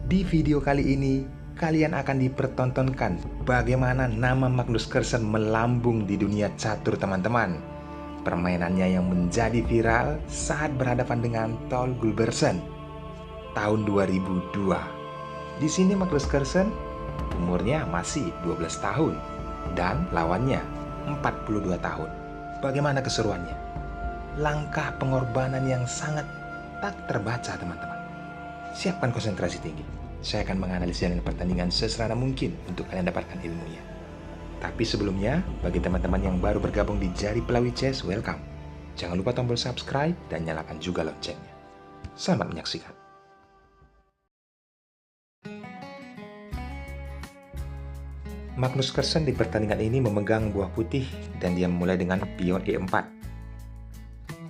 Di video kali ini, kalian akan dipertontonkan bagaimana nama Magnus Carlsen melambung di dunia catur teman-teman. Permainannya yang menjadi viral saat berhadapan dengan Tol Gulbersen tahun 2002. Di sini Magnus Carlsen umurnya masih 12 tahun dan lawannya 42 tahun. Bagaimana keseruannya? Langkah pengorbanan yang sangat tak terbaca teman-teman. Siapkan konsentrasi tinggi. Saya akan menganalisis pertandingan seserana mungkin untuk kalian dapatkan ilmunya. Tapi sebelumnya, bagi teman-teman yang baru bergabung di Jari Pelawi Chess, welcome. Jangan lupa tombol subscribe dan nyalakan juga loncengnya. Selamat menyaksikan. Magnus Carlsen di pertandingan ini memegang buah putih dan dia memulai dengan pion E4.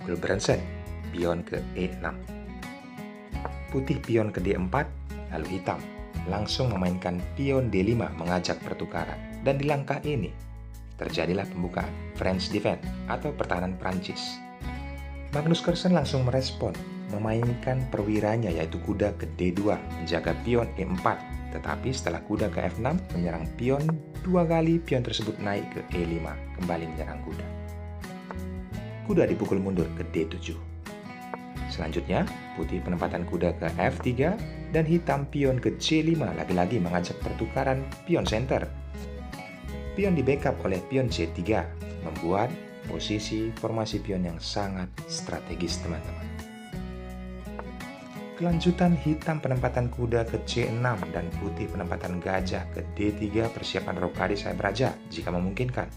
Gulbrandsen, pion ke E6. Putih pion ke D4, lalu hitam langsung memainkan pion D5 mengajak pertukaran. Dan di langkah ini, terjadilah pembukaan French defense atau pertahanan Prancis. Magnus Carlsen langsung merespon, memainkan perwiranya yaitu kuda ke D2, menjaga pion E4. Tetapi setelah kuda ke F6, menyerang pion 2 kali, pion tersebut naik ke E5, kembali menyerang kuda. Kuda dipukul mundur ke D7. Selanjutnya, putih penempatan kuda ke F3 dan hitam pion ke C5, lagi-lagi mengajak pertukaran pion center. Pion di backup oleh pion C3, membuat posisi formasi pion yang sangat strategis teman-teman. Kelanjutan hitam penempatan kuda ke C6 dan putih penempatan gajah ke D3, persiapan rokade sayap raja jika memungkinkan.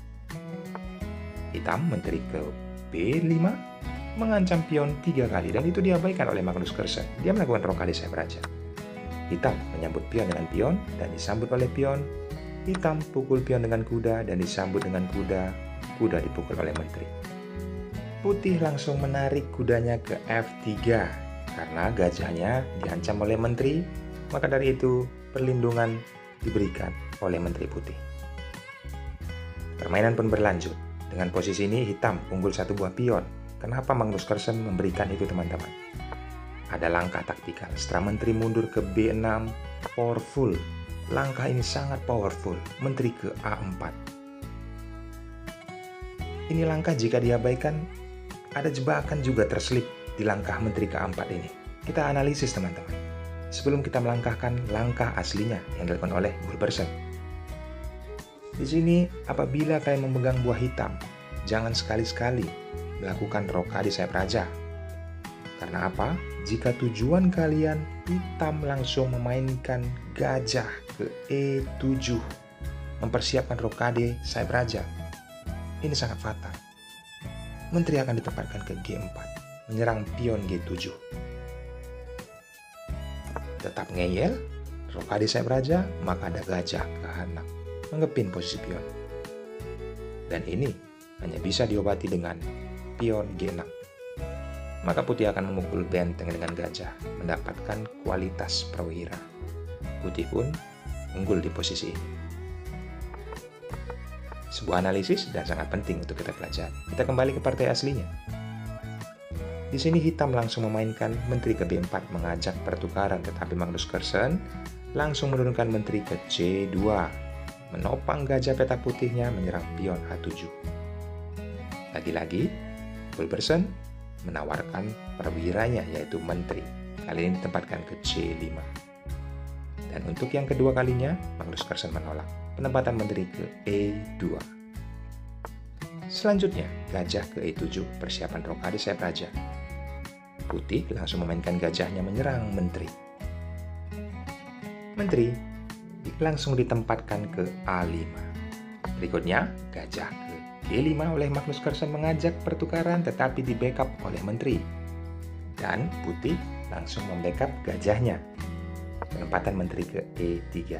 Hitam menteri ke B5, mengancam pion 3 kali dan itu diabaikan oleh Magnus Carlsen. Dia melakukan rokade sayap raja. Hitam menyambut pion dengan pion dan disambut oleh pion. Hitam pukul pion dengan kuda dan disambut dengan kuda. Kuda dipukul oleh menteri. Putih langsung menarik kudanya ke F3 karena gajahnya diancam oleh menteri. Maka dari itu perlindungan diberikan oleh menteri putih. Permainan pun berlanjut. Dengan posisi ini hitam unggul 1 buah pion. Kenapa Magnus Carlsen memberikan itu teman-teman? Ada langkah taktikal. Setelah menteri mundur ke B6, powerful. Langkah ini sangat powerful. Menteri ke A4. Ini langkah jika diabaikan, ada jebakan juga terselip di langkah menteri ke A4 ini. Kita analisis teman-teman. Sebelum kita melangkahkan langkah aslinya yang dilakukan oleh Gulbersen. Di sini, apabila kalian memegang buah hitam, jangan sekali-sekali melakukan rokade sayap raja. Karena apa? Jika tujuan kalian hitam langsung memainkan gajah ke E7, mempersiapkan rokade sayap raja, ini sangat fatal. Menteri akan ditempatkan ke G4, menyerang pion G7. Tetap ngeyel, rokade sayap raja, maka ada gajah ke H6, mengepin posisi pion. Dan ini hanya bisa diobati dengan pion G6. Maka putih akan memukul benteng dengan gajah, mendapatkan kualitas perwira. Putih pun unggul di posisi ini. Sebuah analisis dan sangat penting untuk kita pelajari. Kita kembali ke partai aslinya. Di sini hitam langsung memainkan menteri ke B4 mengajak pertukaran, tetapi Magnus Carlsen langsung menurunkan menteri ke C2, menopang gajah petak putihnya menyerang pion H7. Lagi-lagi, Gulbersen menawarkan perwiranya yaitu menteri. Kali ini ditempatkan ke C5. Dan untuk yang kedua kalinya, Magnus Carlsen menolak penempatan menteri ke E2. Selanjutnya, gajah ke E7, persiapan rokade sayap raja. Putih langsung memainkan gajahnya menyerang menteri. Menteri langsung ditempatkan ke A5. Berikutnya, gajah ke G5 oleh Magnus Carlsen mengajak pertukaran tetapi di backup oleh menteri. Dan putih langsung membackup gajahnya. Penempatan menteri ke E3.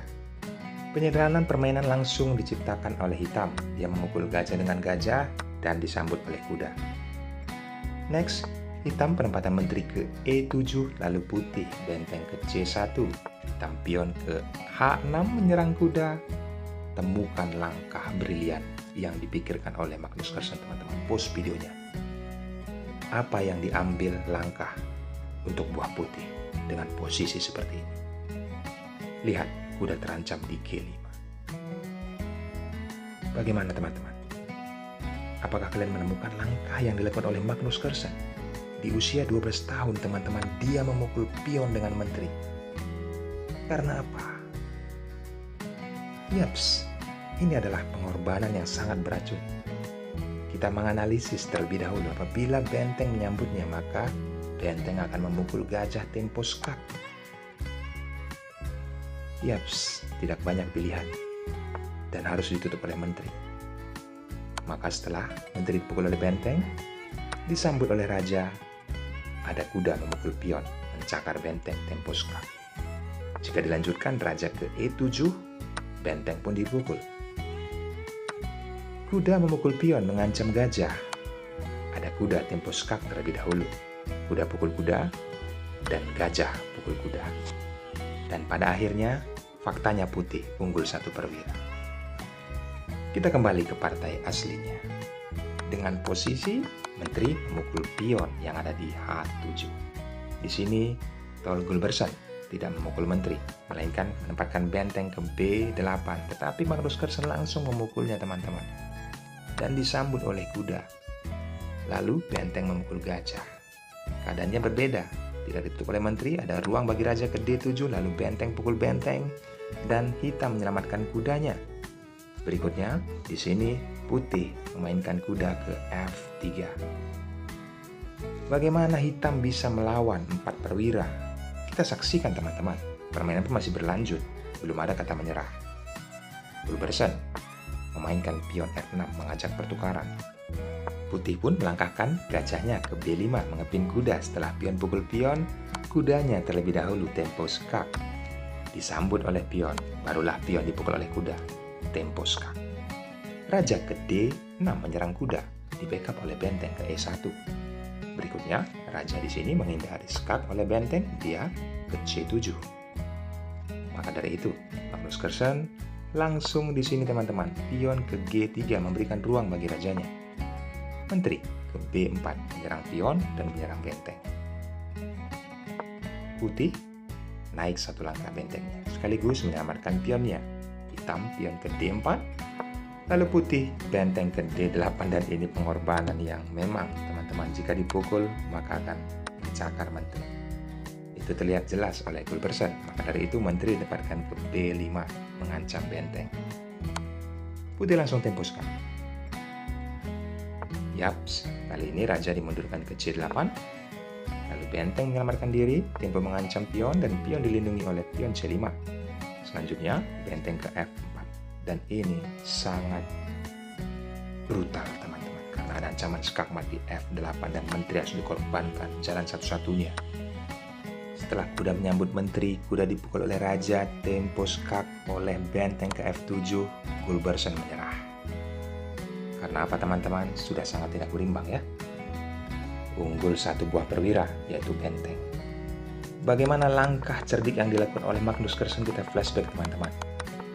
Penyederhanaan permainan langsung diciptakan oleh hitam. Dia memukul gajah dengan gajah dan disambut oleh kuda. Next, hitam penempatan menteri ke E7 lalu putih benteng ke C1. Hitam pion ke H6 menyerang kuda. Temukan langkah brilian yang dipikirkan oleh Magnus Carlsen teman-teman. Pause videonya. Apa yang diambil langkah untuk buah putih dengan posisi seperti ini? Lihat, kuda terancam di G5. Bagaimana teman-teman? Apakah kalian menemukan langkah yang dilakukan oleh Magnus Carlsen? Di usia 12 tahun teman-teman, dia memukul pion dengan menteri. Karena apa? Yaps, ini adalah pengorbanan yang sangat beracun. Kita menganalisis terlebih dahulu, apabila benteng menyambutnya, maka benteng akan memukul gajah tempo skak. Yaps, tidak banyak pilihan dan harus ditutup oleh menteri. Maka setelah menteri dipukul oleh benteng, disambut oleh raja, ada kuda memukul pion, mencakar benteng tempo skak. Jika dilanjutkan raja ke E7, benteng pun dipukul. Kuda memukul pion mengancam gajah. Ada kuda tempo skak terlebih dahulu. Kuda pukul kuda, dan gajah pukul kuda. Dan pada akhirnya, faktanya putih unggul 1 perwira. Kita kembali ke partai aslinya. Dengan posisi menteri memukul pion yang ada di H7. Di sini, Tol Gulbersen tidak memukul menteri, melainkan menempatkan benteng ke B8. Tetapi Magnus Carlsen langsung memukulnya teman-teman. Dan disambut oleh kuda. Lalu benteng memukul gajah. Keadaannya berbeda. Tidak ditutup oleh menteri, ada ruang bagi raja ke D7, lalu benteng pukul benteng, dan hitam menyelamatkan kudanya. Berikutnya, di sini putih memainkan kuda ke F3. Bagaimana hitam bisa melawan 4 perwira? Kita saksikan teman-teman. Permainan pun masih berlanjut, belum ada kata menyerah. Gulbersen memainkan pion F6 mengajak pertukaran. Putih pun melangkahkan gajahnya ke B5 mengepin kuda. Setelah pion pukul pion, kudanya terlebih dahulu tempo skak. Disambut oleh pion, barulah pion dipukul oleh kuda, tempo skak. Raja ke D6 menyerang kuda, di backup oleh benteng ke E1. Berikutnya, raja di sini menghindari skak oleh benteng, dia ke C7. Maka dari itu, Magnus Carlsen langsung di sini teman-teman, pion ke G3 memberikan ruang bagi rajanya. Menteri ke B4 menyerang pion dan menyerang benteng. Putih naik 1 langkah bentengnya, sekaligus menyelamatkan pionnya. Hitam pion ke D4, lalu putih benteng ke D8, dan ini pengorbanan yang memang teman-teman jika dipukul maka akan mencakar menteri. Itu terlihat jelas oleh Gulbersen. Maka dari itu menteri ditempatkan ke B5 mengancam benteng. Putih langsung tempo skak. Yaps, kali ini raja dimundurkan ke C8. Lalu benteng menyelamatkan diri, tempo mengancam pion, dan pion dilindungi oleh pion C5. Selanjutnya, benteng ke F4. Dan ini sangat brutal teman-teman, karena ada ancaman skak mati F8 dan menteri harus dikorbankan, jalan satu-satunya. Setelah kuda menyambut menteri, kuda dipukul oleh raja, tempo skak oleh benteng ke F7, Gulbersen menyerah. Karena apa teman-teman? Sudah sangat tidak berimbang ya. Unggul 1 buah perwira, yaitu benteng. Bagaimana langkah cerdik yang dilakukan oleh Magnus Carlsen? Kita flashback teman-teman.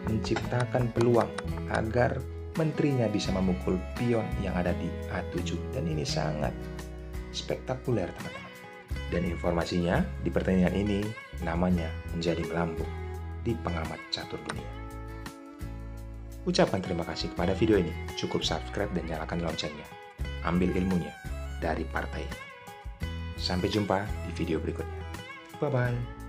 Menciptakan peluang agar menterinya bisa memukul pion yang ada di A7. Dan ini sangat spektakuler teman-teman. Dan informasinya di pertandingan ini namanya menjadi melambung di pengamat catur dunia. Ucapkan terima kasih kepada video ini. Cukup subscribe dan nyalakan loncengnya. Ambil ilmunya dari partai ini. Sampai jumpa di video berikutnya. Bye-bye.